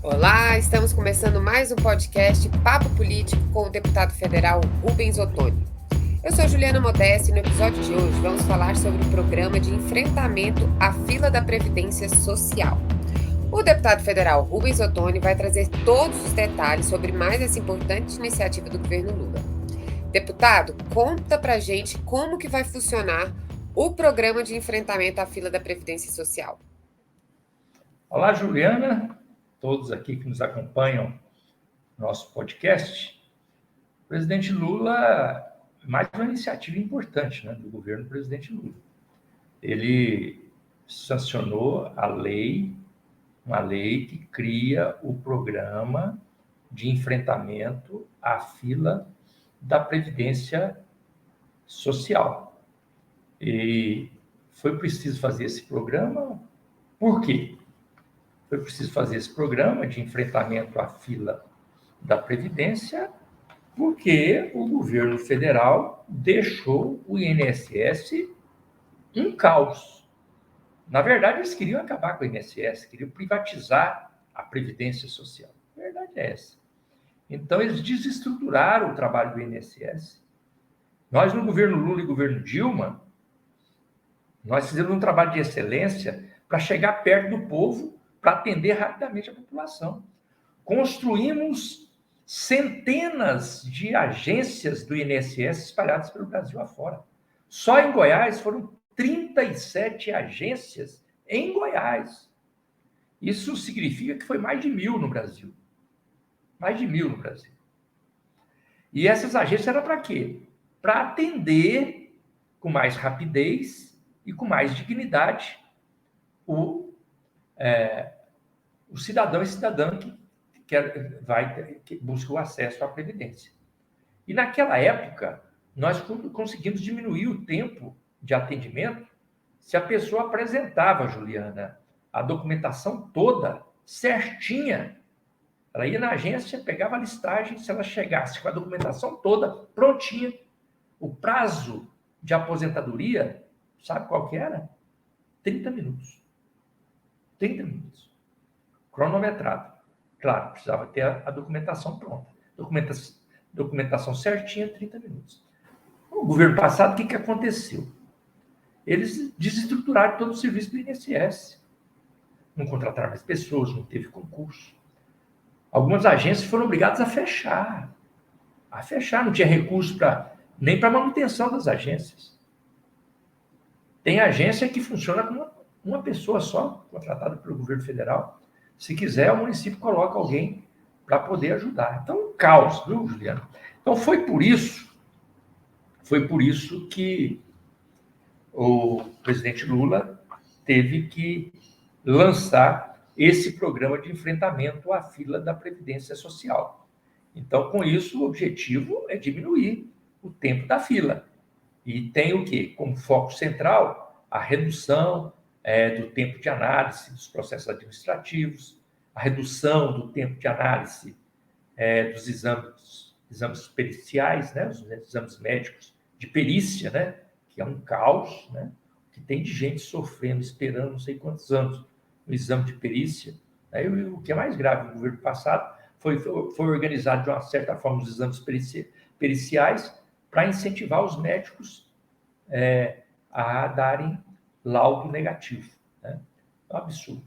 Olá, estamos começando mais um podcast Papo Político com o deputado federal Rubens Ottoni. Eu sou Juliana Modesti e no episódio de hoje vamos falar sobre o programa de enfrentamento à fila da Previdência Social. O deputado federal Rubens Ottoni vai trazer todos os detalhes sobre mais essa importante iniciativa do governo Lula. Deputado, conta pra gente como que vai funcionar o programa de enfrentamento à fila da Previdência Social. Olá, Juliana, todos aqui que nos acompanham no nosso podcast. O presidente Lula, mais uma iniciativa importante, do governo do presidente Lula. Ele sancionou uma lei que cria o programa de enfrentamento à fila da Previdência Social. E foi preciso fazer esse programa, por quê? Foi preciso fazer esse programa de enfrentamento à fila da Previdência, porque o governo federal deixou o INSS um caos. Na verdade, eles queriam acabar com o INSS, queriam privatizar a Previdência Social. A verdade é essa. Então, eles desestruturaram o trabalho do INSS. Nós, no governo Lula e governo Dilma, nós fizemos um trabalho de excelência para chegar perto do povo, para atender rapidamente a população. Construímos centenas de agências do INSS espalhadas pelo Brasil afora. Só em Goiás foram 37 agências em Goiás. Isso significa que foi mais de 1.000 no Brasil. Mais de 1.000 no Brasil. E essas agências eram para quê? Para atender com mais rapidez e com mais dignidade o cidadão e cidadã que busca o acesso à Previdência. E naquela época, nós conseguimos diminuir o tempo de atendimento se a pessoa apresentava, Juliana, a documentação toda certinha. Ela ia na agência, pegava a listagem, se ela chegasse com a documentação toda prontinha, o prazo de aposentadoria, sabe qual que era? 30 minutos. 30 minutos. Cronometrado. Claro, precisava ter a documentação pronta. Documentação certinha, 30 minutos. No governo passado, o que aconteceu? Eles desestruturaram todo o serviço do INSS. Não contrataram mais pessoas, não teve concurso. Algumas agências foram obrigadas a fechar. Não tinha recurso nem para manutenção das agências. Tem agência que funciona com uma pessoa só, contratada pelo governo federal. Se quiser, o município coloca alguém para poder ajudar. Então, um caos, viu, Juliana? Então, foi por isso que o presidente Lula teve que lançar esse programa de enfrentamento à fila da Previdência Social. Então, com isso, o objetivo é diminuir o tempo da fila. E tem o quê? Como foco central, a redução do tempo de análise dos processos administrativos, a redução do tempo de análise dos exames periciais, os exames médicos de perícia, que é um caos, que tem de gente sofrendo, esperando não sei quantos anos no exame de perícia. E o que é mais grave, no governo passado, foi organizado de uma certa forma os exames periciais para incentivar os médicos a darem laudo negativo. É um absurdo.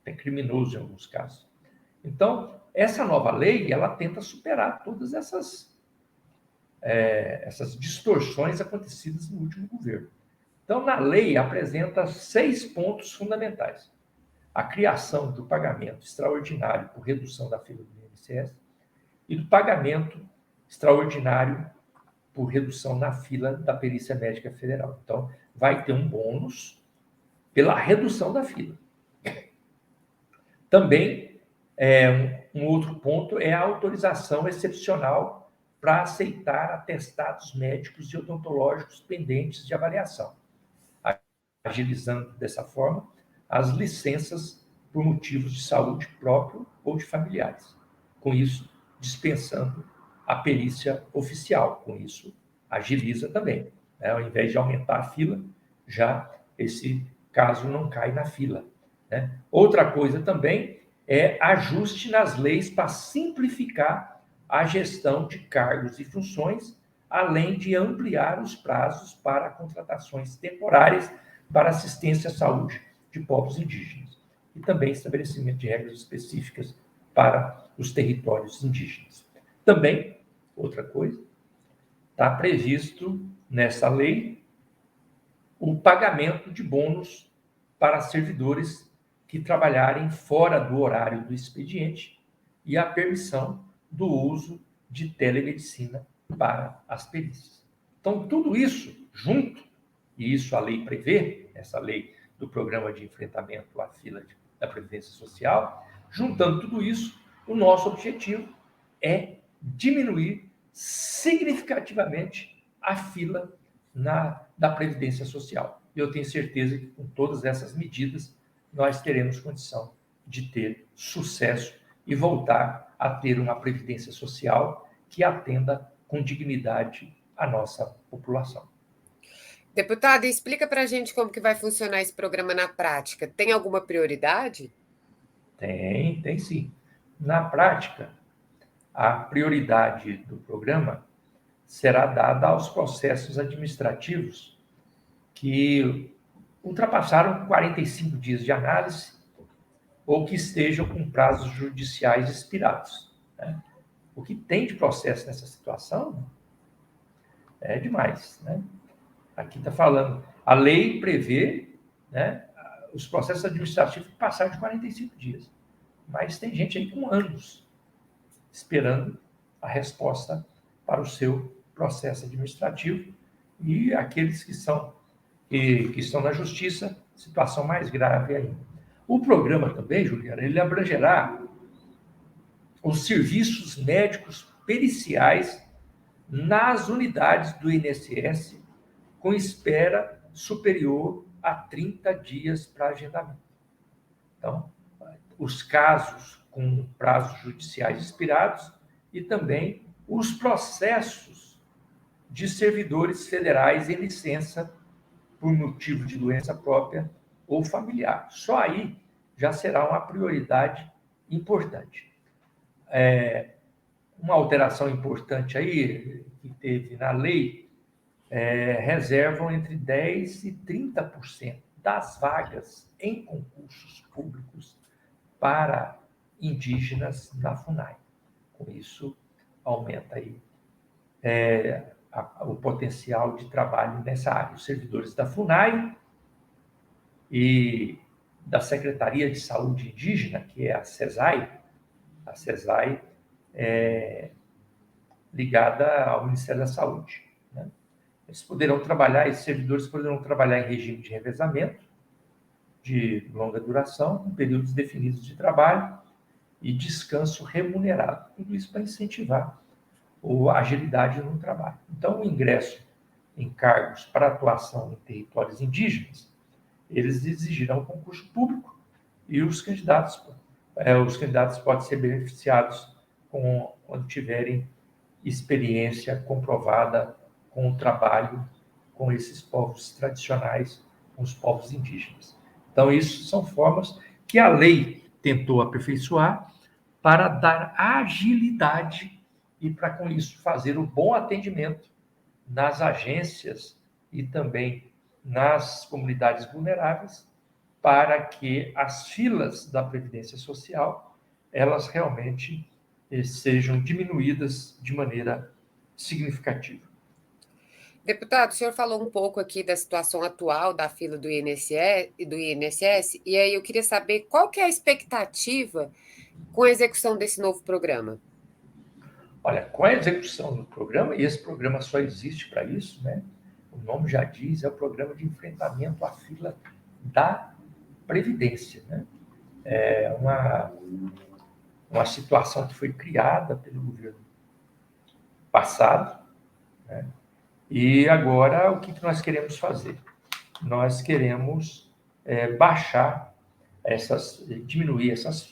É criminoso em alguns casos. Então, essa nova lei, ela tenta superar todas essas distorções acontecidas no último governo. Então, na lei, apresenta 6 pontos fundamentais. A criação do pagamento extraordinário por redução da fila do INSS e do pagamento extraordinário por redução na fila da Perícia Médica Federal. Então, vai ter um bônus pela redução da fila. Também, um outro ponto é a autorização excepcional para aceitar atestados médicos e odontológicos pendentes de avaliação, agilizando dessa forma as licenças por motivos de saúde próprio ou de familiares. Com isso, dispensando a perícia oficial. Com isso, agiliza também. Ao invés de aumentar a fila, já esse caso não cai na fila. Outra coisa também é ajuste nas leis para simplificar a gestão de cargos e funções, além de ampliar os prazos para contratações temporárias para assistência à saúde de povos indígenas. E também estabelecimento de regras específicas para os territórios indígenas. Também, outra coisa, está previsto nessa lei o pagamento de bônus para servidores que trabalharem fora do horário do expediente e a permissão do uso de telemedicina para as perícias. Então, tudo isso junto, e isso a lei prevê, essa lei do Programa de Enfrentamento à Fila da Previdência Social, juntando tudo isso, o nosso objetivo é diminuir significativamente a fila da Previdência Social. Eu tenho certeza que com todas essas medidas nós teremos condição de ter sucesso e voltar a ter uma Previdência Social que atenda com dignidade a nossa população. Deputado, explica para a gente como que vai funcionar esse programa na prática. Tem alguma prioridade? Tem sim. Na prática, a prioridade do programa será dada aos processos administrativos que ultrapassaram 45 dias de análise ou que estejam com prazos judiciais expirados. Né? O que tem de processo nessa situação é demais. Né? Aqui está falando, a lei prevê, né, os processos administrativos que passaram de 45 dias, mas tem gente aí com anos esperando a resposta para o seu processo administrativo e aqueles que estão na justiça, situação mais grave ainda. O programa também, Juliana, ele abrangerá os serviços médicos periciais nas unidades do INSS com espera superior a 30 dias para agendamento. Então, os casos com prazos judiciais expirados e também os processos de servidores federais em licença por motivo de doença própria ou familiar. Só aí já será uma prioridade importante. Uma alteração importante aí que teve na lei reservam entre 10% e 30% das vagas em concursos públicos para indígenas na FUNAI. Com isso, aumenta aí o potencial de trabalho nessa área. Os servidores da FUNAI e da Secretaria de Saúde Indígena, que é a CESAI é ligada ao Ministério da Saúde. Né? Esses servidores poderão trabalhar em regime de revezamento, de longa duração, com períodos definidos de trabalho e descanso remunerado. Tudo isso para incentivar a agilidade no trabalho. Então, o ingresso em cargos para atuação em territórios indígenas, eles exigirão concurso público e os candidatos podem ser beneficiados quando tiverem experiência comprovada com o trabalho com esses povos tradicionais, com os povos indígenas. Então, isso são formas que a lei tentou aperfeiçoar para dar agilidade e para, com isso, fazer o bom atendimento nas agências e também nas comunidades vulneráveis, para que as filas da Previdência Social, elas realmente sejam diminuídas de maneira significativa. Deputado, o senhor falou um pouco aqui da situação atual da fila do INSS, e aí eu queria saber qual que é a expectativa com a execução desse novo programa. Olha, com a execução do programa, e esse programa só existe para isso, né? O nome já diz, é o Programa de Enfrentamento à Fila da Previdência. Né? É uma situação que foi criada pelo governo passado, né? E agora, o que nós queremos fazer? Nós queremos diminuir essas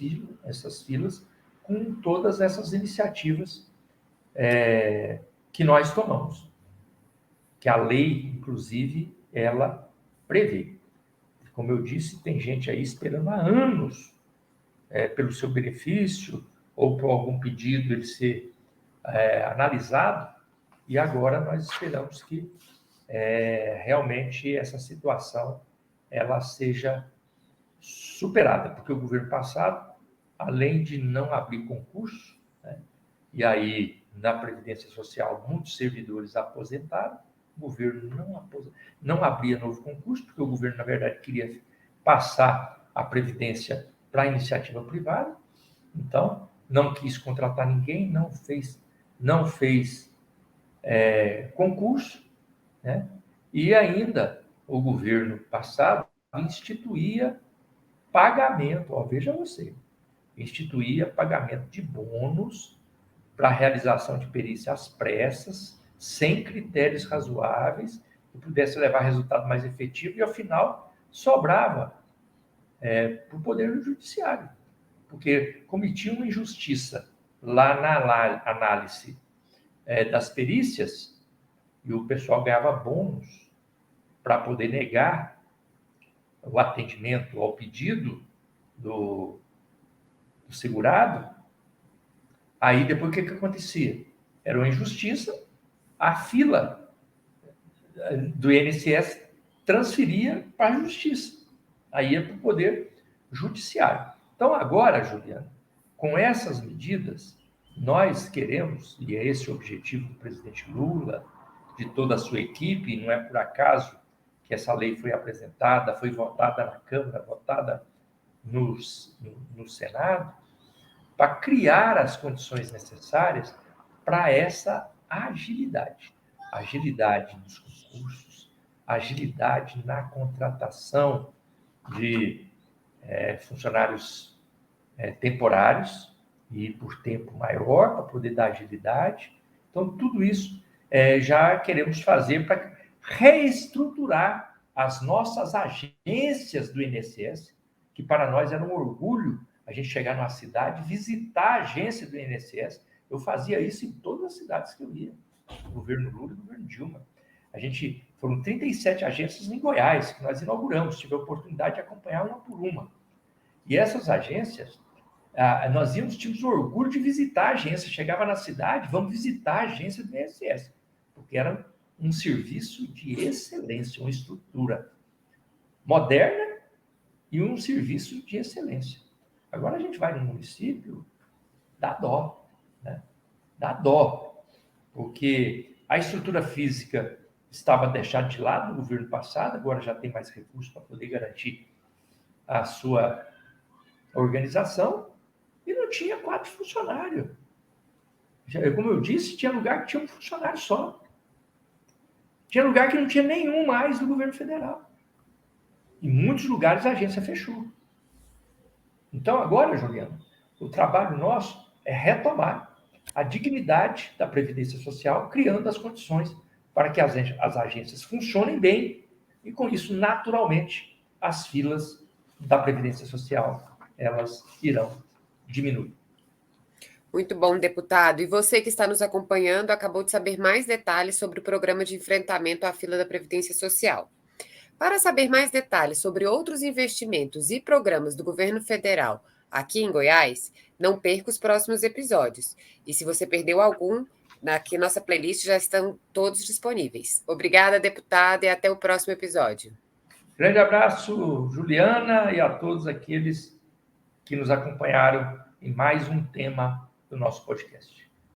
filas com todas essas iniciativas que nós tomamos, que a lei, inclusive, ela prevê. Como eu disse, tem gente aí esperando há anos pelo seu benefício ou por algum pedido ele ser analisado, e agora nós esperamos que realmente essa situação ela seja superada, porque o governo passado, além de não abrir concurso, né, e aí na Previdência Social muitos servidores aposentaram, o governo não abria novo concurso, porque o governo, na verdade, queria passar a Previdência para a iniciativa privada, então não quis contratar ninguém, não fez concurso, né? E ainda o governo passado instituía pagamento, veja você, instituía pagamento de bônus para a realização de perícias às pressas, sem critérios razoáveis, que pudesse levar a resultado mais efetivo, e, ao final, sobrava para o Poder Judiciário, porque cometia uma injustiça lá na análise das perícias, e o pessoal ganhava bônus para poder negar o atendimento ao pedido do segurado. Aí, depois, o que acontecia? Era uma injustiça, a fila do INSS transferia para a Justiça, aí ia para o Poder Judiciário. Então, agora, Juliana, com essas medidas, nós queremos, e é esse o objetivo do presidente Lula, de toda a sua equipe, e não é por acaso que essa lei foi apresentada, foi votada na Câmara, votada no Senado, para criar as condições necessárias para essa agilidade. Agilidade nos concursos, agilidade na contratação de funcionários temporários e por tempo maior, para poder dar agilidade. Então, tudo isso já queremos fazer para reestruturar as nossas agências do INSS, que para nós era um orgulho a gente chegar numa cidade, visitar a agência do INSS. Eu fazia isso em todas as cidades que eu ia, no governo Lula e no governo Dilma. Foram 37 agências em Goiás que nós inauguramos, tive a oportunidade de acompanhar uma por uma. E essas agências, nós tínhamos orgulho de visitar a agência, chegava na cidade, vamos visitar a agência do INSS, porque era um serviço de excelência, uma estrutura moderna e um serviço de excelência. Agora a gente vai no município, dá dó, né? Dá dó, porque a estrutura física estava deixada de lado no governo passado, agora já tem mais recursos para poder garantir a sua organização, e não tinha 4 funcionários. Como eu disse, tinha lugar que tinha um funcionário só. Tinha lugar que não tinha nenhum mais do governo federal. Em muitos lugares a agência fechou. Então, agora, Juliana, o trabalho nosso é retomar a dignidade da Previdência Social, criando as condições para que as agências funcionem bem e, com isso, naturalmente, as filas da Previdência Social, elas irão diminuir. Muito bom, deputado. E você que está nos acompanhando acabou de saber mais detalhes sobre o programa de enfrentamento à fila da Previdência Social. Para saber mais detalhes sobre outros investimentos e programas do governo federal aqui em Goiás, não perca os próximos episódios. E se você perdeu algum, aqui nossa playlist já estão todos disponíveis. Obrigada, deputada, e até o próximo episódio. Grande abraço, Juliana, e a todos aqueles que nos acompanharam em mais um tema do nosso podcast.